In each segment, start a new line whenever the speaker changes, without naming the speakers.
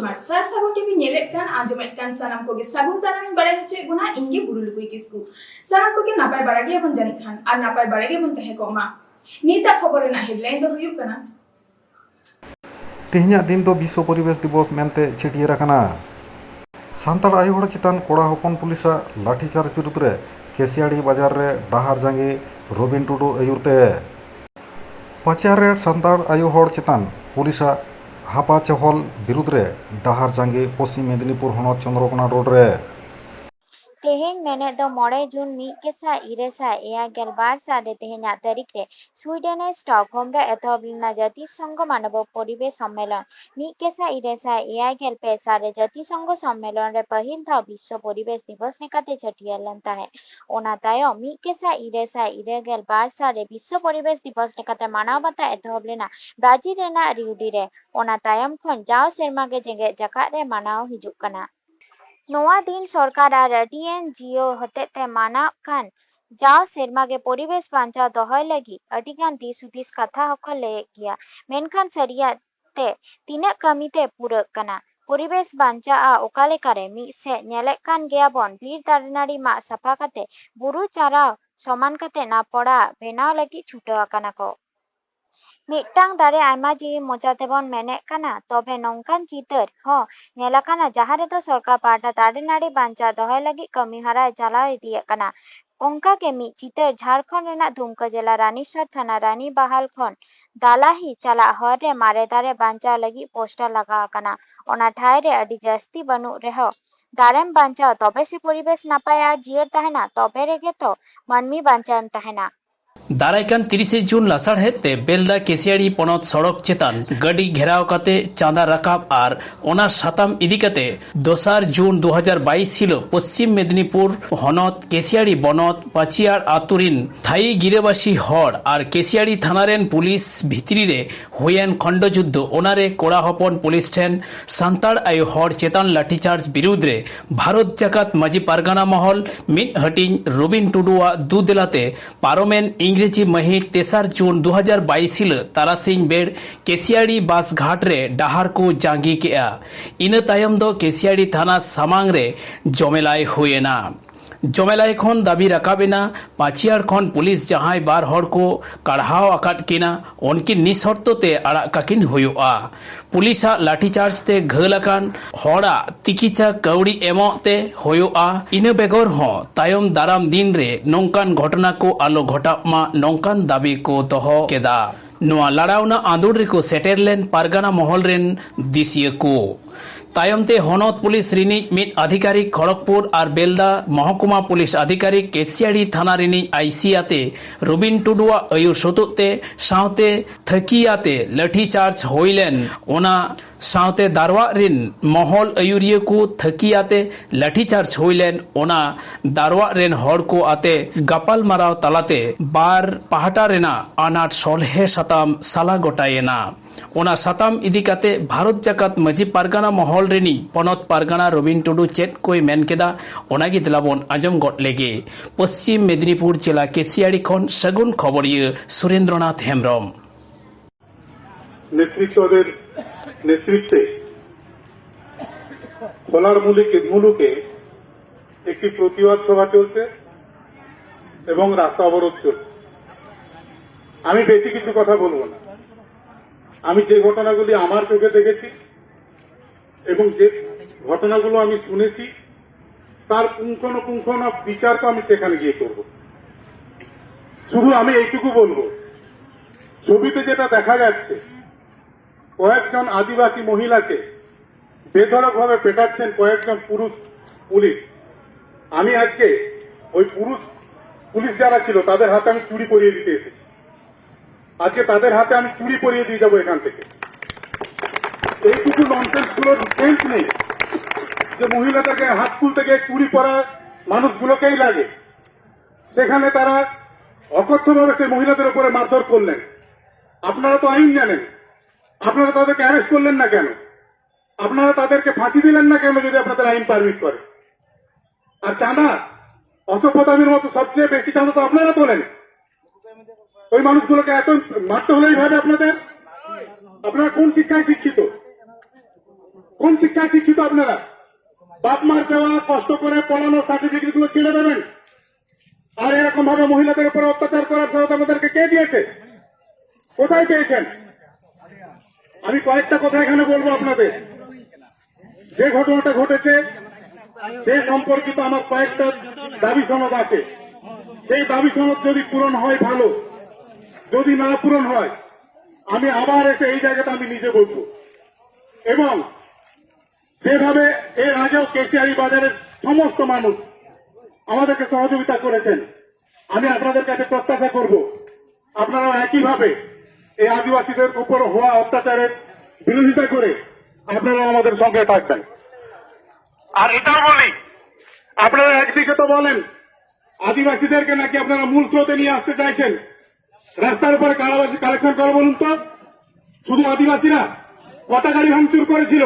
जोहार सार सागुन टीवी नेलेट कान आंजमेट कान सानाम कोगे सागुन तारामिन बाड़ाय होचे गुना इंगे बुरुलुकुई किस्कु सानाम कोगे नापाय बाड़ा गे बन जानि खान आर नापाय बाड़ा गे बन तहे कोमा नीता खबर ना हेडलाइन दो हुयुक काना
तेहना दिन दो विश्व परिवेश दिवस मेनते छिटियर आकाना सान्ताड़ आयु हड़ चितान कोड़ा हपन पुलिसा लाठीचार्ज विरुद्ध रे केसियाड़ी बाजार रे डाहार जांगी रबिन टुडू आयुरते पाचियार रे सान्ताड़ आयु हड़ चितान पुलिसा हापा चहल विरुद्ध रे डाहार जांगी पश्चिम मेदिनीपुर हनत चंद्रकोना रोड रे
तेहेन मेने दो मोड़े जून मीकेसा इरेसा एया गेलबार साले तेहेना तारीख रे स्वीडन स्टॉकहोम रे एथोबलिना जाति संघ मानव परिवेश सम्मेलन मीकेसा इरेसा एया गेलपे साले जाति संघ सम्मेलन रे पहिल था विश्व परिवेश दिवस नेकाते छटियालन ताहे ओना तायो मीकेसा इरेसा इरे गेलबार साले विश्व परिवेश दिवस नेकाते मानवता एथोबलिना ब्राजिल रेना रिउडी रे ओना तायम खन जाव सेरमा गे जेगे जाकात रे मानाव हिजुक कना नोआ दिन सरकार और टीएनजीओ हतेते माना खान जाव सेरमा के परिवेश बांचा दोहय लगी अडिगान दिस हुदिस कथा हको ले गया मेनखान सरिया ते तिना कमीते पूरा कना परिवेश बांचा आ ओकालेकारे मी से नेले कान गया बन बीर दारनाड़ी मा सफा कते बुरु चारा समान कते ना पड़ा बेनाव लगी छुटो अकाना को मिट्टांग दारे आयमा जीवी मोजाते बन मेने काना तबे नौकान चितर हो नेलाकाना जहाँ रे तो सरकार पाटा दारे नाड़ी बांचा दोहय लगी कमी हरा चला इदिए काना ओंका के मी चितर झारखंड रेना दुमका जिला रानीसर थाना रानी बहाल खन दालाही चला हर रे मारे दारे बांचा लगी पोस्टर लगा काना ओना ठाय रे अडी जास्ती बनु रेहो दारेम बांचा तबे से परिवेश नापाय आर जियर तहना तबे रेगे तो मनमी बांचाम तहना
दारायकान 30 जून लासाड़हेते बेलदा केसियाड़ी पनत सड़क चेतान गाड़ी घेराव काते चांदा राकाब और ओना साताम इदी काते दोसार जून 2022 हिलो पश्चिम मेदिनीपुर हनत केसियाड़ी बनत पाचियार आतुरिन थाई गिरेबासी हड़ और केसियाड़ी थानारेन पुलिस भितरी रे हुयेन खंडयुद्ध ओनारे कोड़ा हपन पुलिस ठेन सान्ताड़ आयु हड़ चेतान लाठीचार्ज विरुद्ध रे भारत जाकात माजी पारगाना महल मिट हटिंग रबिन टुडुआ दु देलाते पारोमेन इंग्रेजी महित 3 जून 2022 हिल तारासिंह बेड़ केसियाड़ी बास घाट रे डाहार को जांगी केआ इन तायम दो केसियाड़ी थाना सामांग रे जमेलाय हुएना जमेलाय खन दाबी राकाबेना पाचियार खन पुलिस जहां बार हड़ को काढ़ाव आकाट किना उनकिन निसर्तते आड़ा काकिन हुआ पुलिसा लाठीचार्ज ते घलकान हड़ा तिकिचा कौड़ी एमते हुआ इन बेगर हो तायम दाराम दिन रे नौकान घटना को आलो घटामा नौकान दाबी को दोहो केदा नोआ लड़ावना आंदोलन रेको सेटेरलेन पारगाना महल रेन दिसिया को तायमते हनत पुलिस रिनिज मिट अधिकारिक खड़गपुर और बेलदा महकुमा पुलिस अधिकारिक केसियाड़ी थाना रिनिज आईसी आते रबिन टुडुआ आयुर सतुते सावते थकियाते लाठीचार्ज होइलेन ओना सावते दारवा रिन महल आयुरिया को थकियाते लाठीचार्ज होइलेन ओना दारवा रेन हड़ को आते गपाल माराव तलाते बार पहाटा रेना आनाट सोलहे सताम साला गोटायेना ओना साताम इदी काते भारत जाकात माजी पारगाना महल रेनी पनत पारगाना रबिन टुडू चेत कोई मेन केदा ओनागी दिलाबन आजम गट लेगे पश्चिम मेदिनीपुर जिला केसियाड़ी खन सगुन खबरिया सुरेंद्रनाथ हेम्ब्रम
नेतृत्वे खोलार मुलुके একটি প্রতিবাদ সভা চলছে এবং রাস্তা অবরোধ চলছে আমি বেশি কিছু কথা বলবো না আমি যে ঘটনাগুলি আমার চোখে দেখেছি এবং যে ঘটনাগুলো আমি শুনেছি তার পুঙ্খানুপুঙ্খ বিচার তো আমি সেখানে গিয়ে করব শুধু আমি এইটুকু বলবো ছবিতে যেটা দেখা যাচ্ছে কয়েকজন আদিবাসী মহিলাকে বেধড়কভাবে পেটাচ্ছেন কয়েকজন পুরুষ পুলিশ আমি আজকে ওই পুলিশ যারা ছিল তাদের হাতে আমি চুরি পরিয়ে দিতে এসেছি আজকে তাদের হাতে আমি চুরি পরিয়ে দিয়ে যাবো এখান থেকে এইটুকু ননসেন্সগুলোর সেন্স নেই যে মহিলাটাকে হাত তুলতে গিয়ে চুরি করা মানুষগুলোকেই লাগে সেখানে তারা অকথ্যভাবে সেই মহিলাদের উপরে মারধর করলেন আপনারা তো আইন জানেন আপনারা তাদেরকে অ্যারেস্ট করলেন না কেন আপনারা তাদেরকে ফাঁসি দিলেন না কেন যদি আপনাদের আইন পারমিট করে আর চাঁদা অসভ্যতামির মতো সবচেয়ে বেশি চাঁদা তো আপনারা তোলেন ওই মানুষগুলোকে এত মারতে হলো এইভাবে আপনারা কোন শিক্ষায় শিক্ষিত কোন শিক্ষায় শিক্ষিত আপনারা? বাপ মার দেওয়া কষ্ট করে পড়ানো সার্টিফিকেট গুলো ছেড়ে দেবেন, আর এরকম ভাবে মহিলাদের উপর অত্যাচার করার সাহস আমাদেরকে কে দিয়েছে? কোথায় পেয়েছেন? আমি কয়েকটা কথা এখানে বলবো আপনাদের। যে ঘটনাটা ঘটেছে সে সম্পর্কিত আমার কয়েকটা দাবি সনদ আছে। সেই দাবি সনদ যদি পূরণ হয় ভালো, যদি না পূরণ হয় আমি আবার এসে এই জায়গাটা আমি নিজে বলবো। এবং যেভাবে এর আগেও কেশিয়ারি বাজারের সমস্ত মানুষ আমাদেরকে সহযোগিতা করেছেন, আমি আপনাদের কাছে প্রত্যাশা করব আপনারা একইভাবে এই আদিবাসীদের উপর হওয়া অত্যাচারের বিরোধিতা করে আপনারা আমাদের সঙ্গে থাকবেন। আর এটাও বলি, আপনারা একদিকে তো বলেন আদিবাসীদেরকে নাকি আপনারা মূল স্রোতে নিয়ে আসতে চাইছেন, রাস্তার উপরে কারাবাসী কালেকশন করে। বলুন তো, শুধু আদিবাসীরা কটা গাড়ি ভাঙচুর করেছিল?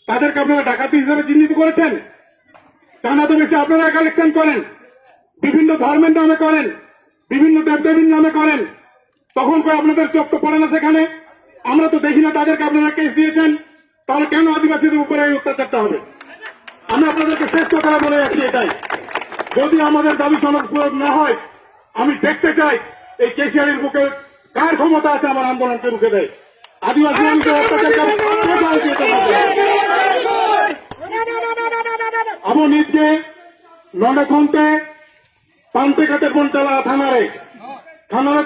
তাদেরকে আপনারা ডাকাতি হিসেবে চিহ্নিত করেছেন? চাঁদা তো বেশি আপনারা কালেকশন করেন, বিভিন্ন ধর্মের নামে করেন, বিভিন্ন দেবদেবীর নামে করেন, তখন করে আপনাদের চোখ তো পড়ে না সেখানে? আমরা তো দেখি না তাদেরকে আপনারা কেস দিয়েছেন, তাহলে কেন আদিবাসীদের উপরে এই অত্যাচারটা হবে? আমি আপনাদেরকে শেষ কথা বলে যাচ্ছি এটাই, যদি আমাদের দাবি সনদ পূরণ না হয় আমি দেখতে চাই এই কেশিয়ারির বুকে কার ক্ষমতা আছে আমার আন্দোলনকে রুখে দেয়। আদিবাসী মানুষের অত্যাচার ᱟᱵᱚ ᱱᱤᱛᱜᱮ ᱱᱚᱰᱮ ᱠᱷᱚᱱᱛᱮ ᱯᱟᱱᱛᱮ ᱠᱟᱛᱮ ᱵᱚᱱ ᱪᱟᱞᱟᱜᱼᱟ ᱛᱷᱟᱱᱟᱨᱮ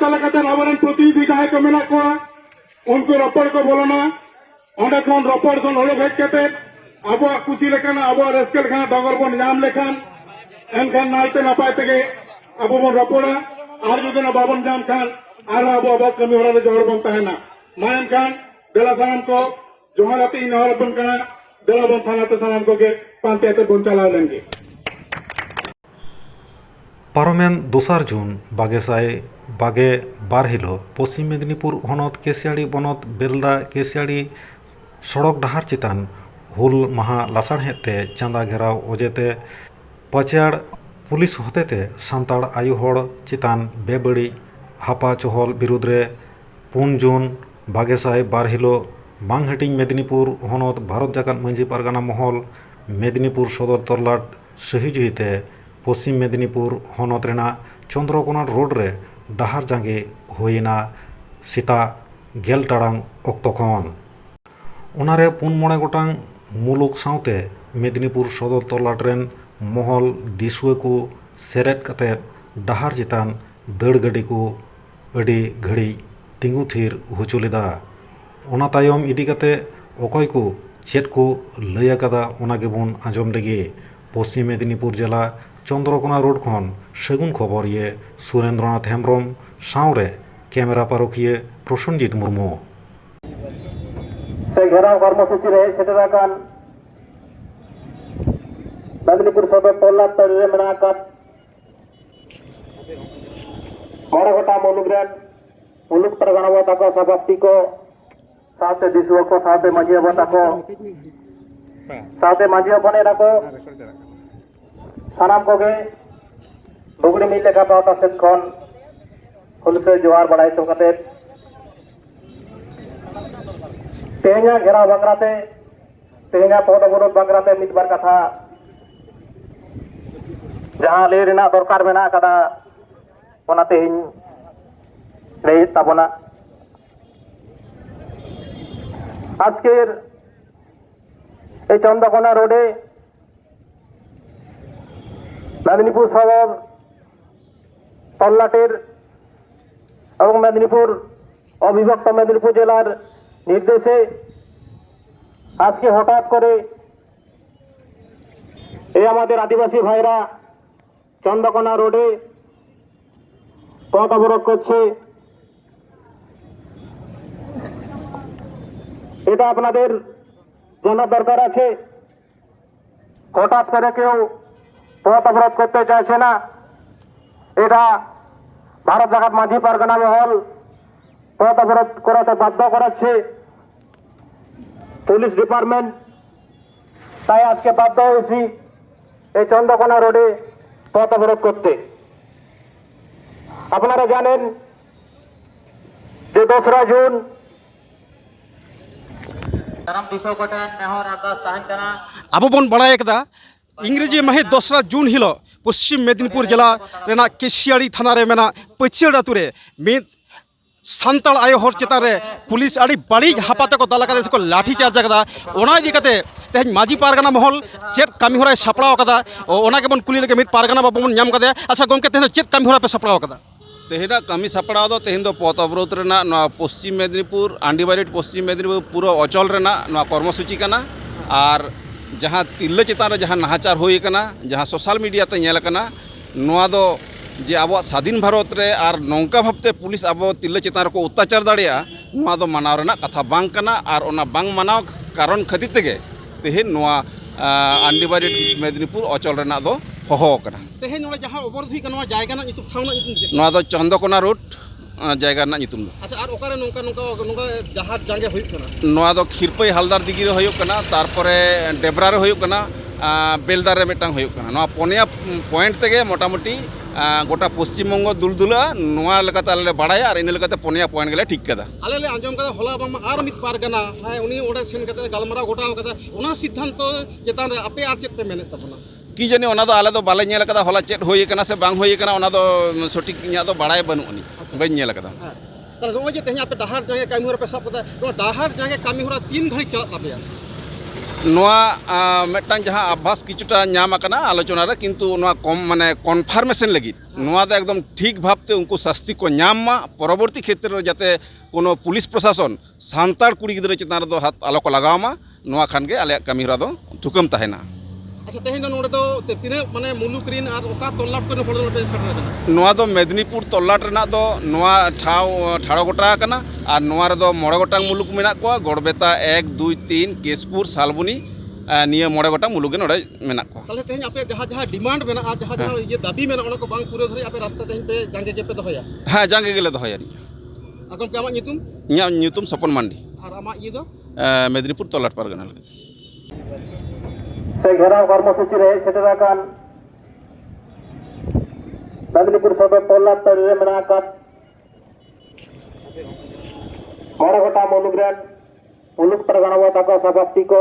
ᱪᱟᱞᱟᱣ ᱠᱟᱛᱮ ᱟᱵᱚᱨᱮᱱ ᱯᱨᱚᱛᱤᱱᱤধᱤ ᱡᱟᱦᱟᱸᱭ ᱠᱚ ᱢᱮᱱᱟᱜ ᱠᱚᱣᱟ ᱩᱱᱠᱩ ᱨᱚᱯᱚᱲ ᱠᱚ ᱵᱚᱞᱚᱱᱟ, ᱚᱸᱰᱮ ᱠᱷᱚᱱ ᱨᱚᱯᱚᱲ ᱠᱷᱚᱱ ᱚᱰᱚᱠ ᱦᱮᱡ ᱠᱟᱛᱮ ᱟᱵᱚᱣᱟᱜ ᱠᱩᱥᱤ ᱞᱮᱠᱟᱱᱟᱜ ᱟᱵᱚᱣᱟᱜ ᱨᱟᱹᱥᱠᱟᱹ ᱞᱮᱠᱟᱱᱟᱜ ᱰᱚᱜᱚᱨ ᱵᱚᱱ ᱧᱟᱢ ᱞᱮᱠᱷᱟᱱ ᱮᱱᱠᱷᱟᱱ ᱱᱟᱭᱛᱮ ᱱᱟᱯᱟᱭ ᱛᱮᱜᱮ ᱟᱵᱚ ᱵᱚᱱ ᱨᱚᱯᱚᱲᱟ, ᱟᱨ ᱡᱩᱫᱤ ᱚᱱᱟ ᱵᱟᱵᱚᱱ ᱧᱟᱢ ᱠᱷᱟᱱ ᱟᱨᱦᱚᱸ ᱟᱵᱚᱣᱟᱜ ᱠᱟᱹᱢᱤ ᱦᱚᱨᱟ ᱨᱮ ᱡᱚᱦᱚᱲ ᱵᱚᱱ ᱛᱟᱦᱮᱱᱟ। ᱢᱟ ᱮᱱᱠᱷᱟᱱ ᱫᱮᱞᱟ ᱥᱟᱱᱟᱢ ᱠᱚ ᱡᱚᱦᱟᱨ ᱟᱛᱮ ᱤᱧ ᱱᱮᱦᱚᱨ ᱟᱵᱚᱱ ᱠᱟᱱᱟ, ᱫᱮᱞᱟ ᱵᱚᱱ ᱛᱷᱟᱱᱟᱛᱮ ᱥᱟᱱᱟᱢ ᱠᱚᱜᱮ ᱯᱟᱱᱛᱮ ᱟᱛᱮ ᱵᱚᱱ ᱪᱟᱞᱟᱣ ᱞᱮᱱ ᱜᱮ।
ᱯᱟᱨᱚᱢᱮᱱ 2 ᱡᱩᱱ 2022 ᱦᱤᱞᱳᱜ ᱯᱚᱥᱪᱤᱢ ᱢᱮদিনীপুর হনত কেশিয়াড়ি বনত বেলদা কেশিয়াড়ি সড়ক ডাহার চিতান হুল মাহা লাসাড়হেদ তে চাঁদা ঘেরাও অজেতে পাচাড় পুলিশ হতেতে সান্তাড় আয়ু হড় চিতান বেবাড়ি হাপা চহল বিরুদ্ধ রে 4 জুন 2022 হিলোগ বাং হাটিং মেদিনীপুর হনত ভারত জাকাত মাঝি পারগানা মহল মেদিনীপুর সদর তল্লাট সহিজুহিতে পশ্চিম মেদিনীপুর হনত রেনা চন্দ্রকোনা রোড রে ডাহার জাঙ্গে হইনা সিতা 10 টাড়াং অক্ত খন ওনারে 5 গোটাং মুলুক সাউতে মেদিনীপুর সদর তল্লাট রেন মহল দিশুয়া কো সেরেট কাতে ডাহার চিতান দড় গাড়ি কো আডি ঘড়ি তিঙ্গু থির হুচু লেদা। ওনা তায়ম ইদি কাতে অকয় কো চেদ কো লই আকাদা ওনা গেবন আজম লেগে। পশ্চিম মেদিনীপুর জেলা চন্দ্রকোনা রোড খন সেগুন খবর ইয়ে সুরেন্দ্রনাথ হেমব্রম সাউরে ক্যামেরা পারকিয়ে প্রসেনজিৎ মুর্মু।
সেই ঘেরাও কর্মসূচি রে সেটার আকান মেদিনীপুর সদর তল্লাট তরিরে মেনা আকান মড়ে গোটা মনুগ্রেন মুলুক পারগানা তাকো সভাপতি কো সাথে দিশুয়া কো সাথে মাঝি বাবা তাকো সাথে মাঝি বাবা রাখো সানাম কোগে ডুগরি মিল লেখা পাওয়া সেট খন হুলসে জোহার বাড়াই তো কাতে तेहना घेराव बाकराते तेहना पद अवरोध बाकराते मिदबार कथा जहां लय रेना दरकार मेना कदा ओना तेहिन लय ताबोना। आजकेर এই চন্দ্রকোনা রোডে মেদিনীপুর শহর তল্লাটের এবং মেদিনীপুর অবিভক্ত মেদিনীপুর জেলার নির্দেশে আজকে হঠাৎ করে এই আমাদের আদিবাসী ভাইরা চন্দ্রকোনা রোডে পথ অবরোধ করছে। এটা আপনাদের জানার দরকার আছে, হঠাৎ করে কেউ পথ অবরোধ করতে চাইছে না। এটা ভারত জাকাত মাঝি পারগানা মহল পথ অবরোধ করাতে বাধ্য করাচ্ছে পুলিশ ডিপার্টমেন্ট, তাই আজকে বাধ্য হয়েছি এই চন্দ্রকোনা রোডে পথ অবরোধ করতে। আপনারা জানেন যে 2 জুন
ᱟᱵᱚ ᱵᱚᱱ ᱵᱟᱲᱟᱭ ᱟᱠᱟᱫᱟ ᱤᱝᱨᱮᱡᱤ ᱢᱟᱹᱦᱤᱛ 2 ᱡᱩᱱ ᱦᱤᱞᱳᱜ ᱯᱚᱥᱪᱤᱢ ᱢᱮᱫᱽᱱᱤᱯᱩᱨ ᱡᱮᱞᱟ ᱨᱮᱱᱟᱜ ᱠᱮᱥᱤᱭᱟᱲᱤ ᱛᱷᱟᱱᱟ ᱨᱮ ᱢᱮᱱᱟᱜ ᱯᱟᱹᱪᱤᱭᱟᱹᱲ ᱟᱛᱳ ᱨᱮ ᱢᱤᱫ ᱥᱟᱱᱛᱟᱲ ᱟᱭᱳ ᱦᱚᱲ ᱪᱮᱛᱟन ᱨᱮ ᱯᱩलिᱥ ᱟᱹᱰᱤ ᱵᱟᱹᱲᱤᱡ ᱦᱟᱯᱟ ᱛᱮᱠᱚ ᱫᱟᱞ ᱟᱠᱟᱫᱟ ᱥᱮᱠᱚ ᱞᱟᱴᱷᱤ ᱪᱟᱨᱡ ᱟᱠᱟᱫᱟ। ᱚᱱᱟ ᱤᱫᱤ ᱠᱟᱛᱮ ᱛᱮᱦᱮᱧ ᱢᱟᱹᱡᱷᱤ ᱯᱟᱨᱜᱟᱱᱟ ᱢᱚᱦᱚᱞ ᱪᱮᱫ ᱠᱟᱹᱢᱤ ᱦᱚᱨᱟᱭ ᱥᱟᱯᱲᱟᱣ ᱟᱠᱟᱫᱟ ᱚᱱᱟ ᱜᱮᱵᱚᱱ ᱠᱩᱞᱤ ᱞᱮᱜᱮ ᱢᱤᱫ ᱯᱟᱨᱜᱟᱱᱟ ᱵᱟᱵू ᱵᱚᱱ ᱧᱟᱢ ᱠᱟᱫᱮᱭᱟ। ᱟᱪᱪᱷᱟ ᱜᱚᱢᱠᱮ ᱛᱮᱦᱮᱧ ᱪᱮᱫ ᱠᱟᱹᱢᱤ ᱦᱚᱨᱟ ᱯᱮ ᱥᱟᱯᱲᱟᱣ ᱟᱠᱟᱫᱟ?
तेहना कमी सापड़ा दो तेहन दो पथ अवरोध रेना नवा पश्चिम मेदिनीपुर आंडीबारिट पश्चिम मेदिनीपुर पूरा अचल रेना नवा कर्मसूची कना और जहाँ तिल्ला चेतान रे जहाँ नाहाचार हुई कना जहाँ सोशल मीडिया ते नेल कना नवा दो जे अब स्वाधीन भारत रे और नौका भावते पुलिस अब तिल्ला चेतान को अत्याचार दाड़िया नवा दो मनाव रेना कथा बांग कना और ओना बांग मनाव कारण खातिर तेगे तेहन नवा आंडीबारिट मेदिनीपुर अचल रेना दो होहो कना
तेहन नोडे जहाँ अवरोध हुई कना जायगा ना नितुम ठाव ना नितुम चेद?
नवा दो चंद्रकोना रोड जायगा ना नितुम दो।
अच्छा और ओकारे नोंका नोंका नोंका जहाँ जांगे हुई कना?
नवा दो खिरपई हलदार दिगी रे हुयुग कना तारपरे डेबरा रे हुयुग कना बेलदार रे मिटांग हुयुग कना नवा पोनिया पॉइंट तेगे मोटामुटी गोटा पश्चिम बंग दुलदुला नवा लेकाते आले बाड़ाया और इन लेकाते पोनिया पॉइंट गेले ठीक कदा
आले ले आंजम कदा होला बामा आर मित पारगाना हाय उनी ओडे सेन कते गालमारा गोटाव कदा ओना सिद्धांत चेतान रे आपे आर चेत पे मेने तबना
कि जानी ओना दो आले दो बाले नेल कदा होला चेत होई कना से बांग होई कना ओना दो सटीक इया दो बाड़ाय बनुनी बाñ नेल कदा।
ताले नोय जे तेहन आपे डाहार जांगे कामी होरा पे सब कदा तो डाहार जांगे कामी होरा 3 घड़ी चला तापेया
नोआ मेटांग जहाँ आभास किछुटा नाम आकना आलोचना रे किंतु नोआ कम माने कनफार्मेशन लगी नोआ दो एकदम ठीक भावते उनको शास्ति को नाम मा परवर्ती क्षेत्र रे जाते कोनो पुलिस प्रशासन सांतार कुड़ी गिदरे चेतान रे दो हाथ आलो को लगाव मा नोआ खान गे आले कामी होरा दो थुकम तहेना।
अच्छा तेहन दो नोडे दो तिने माने मुलुक रिन और ओका तोल्लाट को हड़ दो पे सटरा कना
नोआ दो मेदिनीपुर तोल्लाट रेना दो नोआ ठाड़ो गोटा कना और नोआ रे दो मोड़े गोटांग मुलुक मेना को गड़बेता 1 2 3 केशपुर सालबुनी निया मोड़े गोटांग मुलुक गे नोडे मेना को।
ताले तेहन आपे जहाँ जहाँ डिमांड मेना आ जहाँ जहाँ ये दाबी मेना ओना को बांग पूरे धरे आपे रास्ता तेहन पे जांगे जे पे दोहया?
हाँ जांगे गेले दोहया
आगम के आमा नितुम?
इया ᱧᱩᱛᱩᱢ सपन मांडी
और आमा ये दो
मेदिनीपुर तोल्लाट पारगना लगे
से घेराव कर्मसूची रे सेटराकान मेदिनीपुर सदर तोल्लाट टरी रे मेनाकान मोड़े गोटा मुलुक परगना बता को सभापति को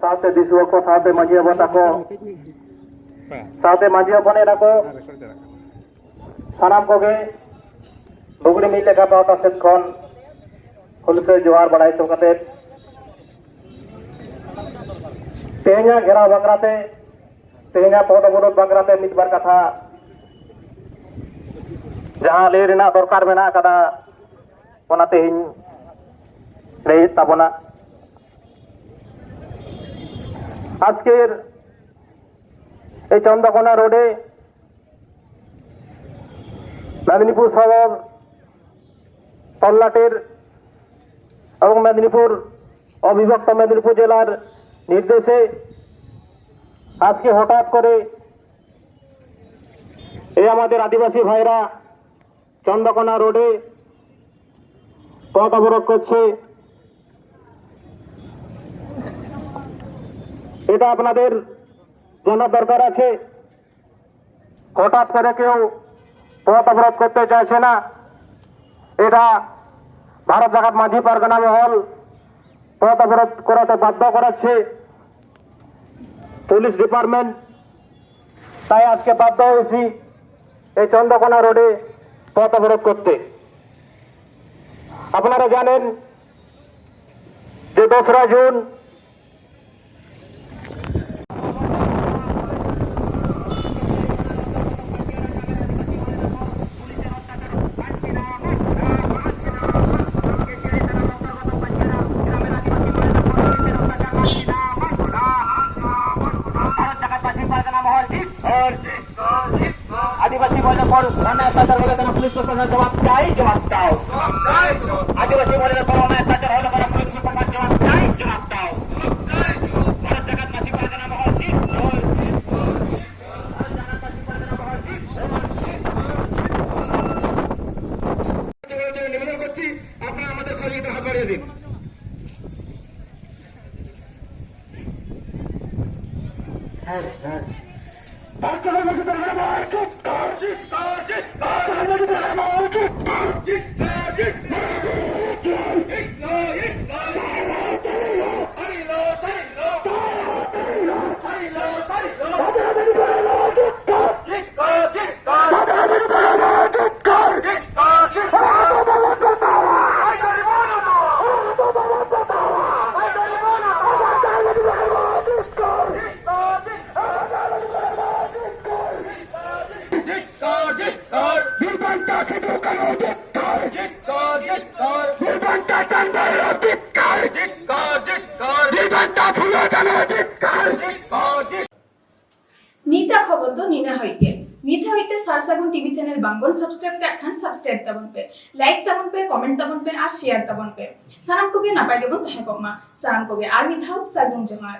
साथे दिसुआ को साथे मांझी बता को साथे मांझी बने रखो सानाम को गे बुगड़ी मिले का पाता से कौन खुलसे जोहार बढ़ाई तो कते तेहना घेराव बांग्राते तेहना पद अवरोध बांग्राते मित बार कथा जहाँ ले रेना दरकार मेना कदा ओना तेहन लई ताबोना आजकेर ए चंद्रकोना रोडे मेदिनीपुर सदर तल्लाटेर এবং মেদিনীপুর অবিভক্ত মেদিনীপুর জেলার নির্দেশে আজকে হঠাৎ করে এই আমাদের আদিবাসী ভাইরা চন্দ্রকোনা রোডে পথ অবরোধ করছে। এটা আপনাদের জানার দরকার আছে। হঠাৎ করে কেউ পথ অবরোধ করতে চাইছে না। এটা भारत जगत माझी पारगना महल पथ अवरोध कराते बाध्य कराচ্ছে पुलिस डिपार्टमेंट তাই আজকে বাধ্য হয়েছি এই চন্দ্রকোনা রোডে পথ অবরোধ করতে। আপনারা জানেন যে 2 জুন आदिवासी बोले पर अत्याचार होले तना पुलिस प्रशासन जवाब चाहिए जवाब दाओ आदिवासी बोले पर अत्याचार होले तना पुलिस प्रशासन जवाब चाहिए जवाब दाओ भारत जगत मासी पारगना महल जी निवेदन করছি আপনারা আমাদের সহযোগিতা হাত বাড়িয়ে দিন।
ᱵᱟᱵᱚᱫ ᱫᱚ ᱱᱤᱱᱟᱹ ᱦᱟᱹᱵᱤᱡ ᱜᱮ ᱱᱤᱛ ᱦᱟᱹᱵᱤᱡ ᱛᱮ ᱥᱟᱨ ᱥᱟᱹᱜᱩᱱ ᱴᱤভᱤ ᱪᱮᱱᱮᱞ ᱵᱟᱝᱵᱚᱱ ᱥᱟᱵᱥᱠᱨᱟइब ᱠᱟᱜ ᱠᱷᱟᱱ ᱥᱟᱵᱥᱠᱨᱟइब ᱛᱟᱵᱚᱱ ᱯᱮ ᱞᱟइक ᱛᱟᱵᱚᱱ ᱯᱮ ᱠᱚᱢᱮন্ট ᱛᱟᱵᱚᱱ ᱯᱮ ᱟᱨ শেয়ার ᱛᱟᱵᱚᱱ ᱯᱮ ᱥᱟᱱᱟᱢ ᱠᱚᱜᱮ ᱱᱟᱯᱟᱭ ᱜᱮᱵᱚᱱ ᱛᱟᱦᱮᱸ ᱠᱚᱜ ᱢᱟ ᱥᱟᱱᱟᱢ ᱠᱚᱜᱮ ᱟᱨ ᱢᱤᱫ ᱫᱷᱟᱣ ᱥᱟᱹᱜᱩᱱ ᱡᱚᱦᱟᱨ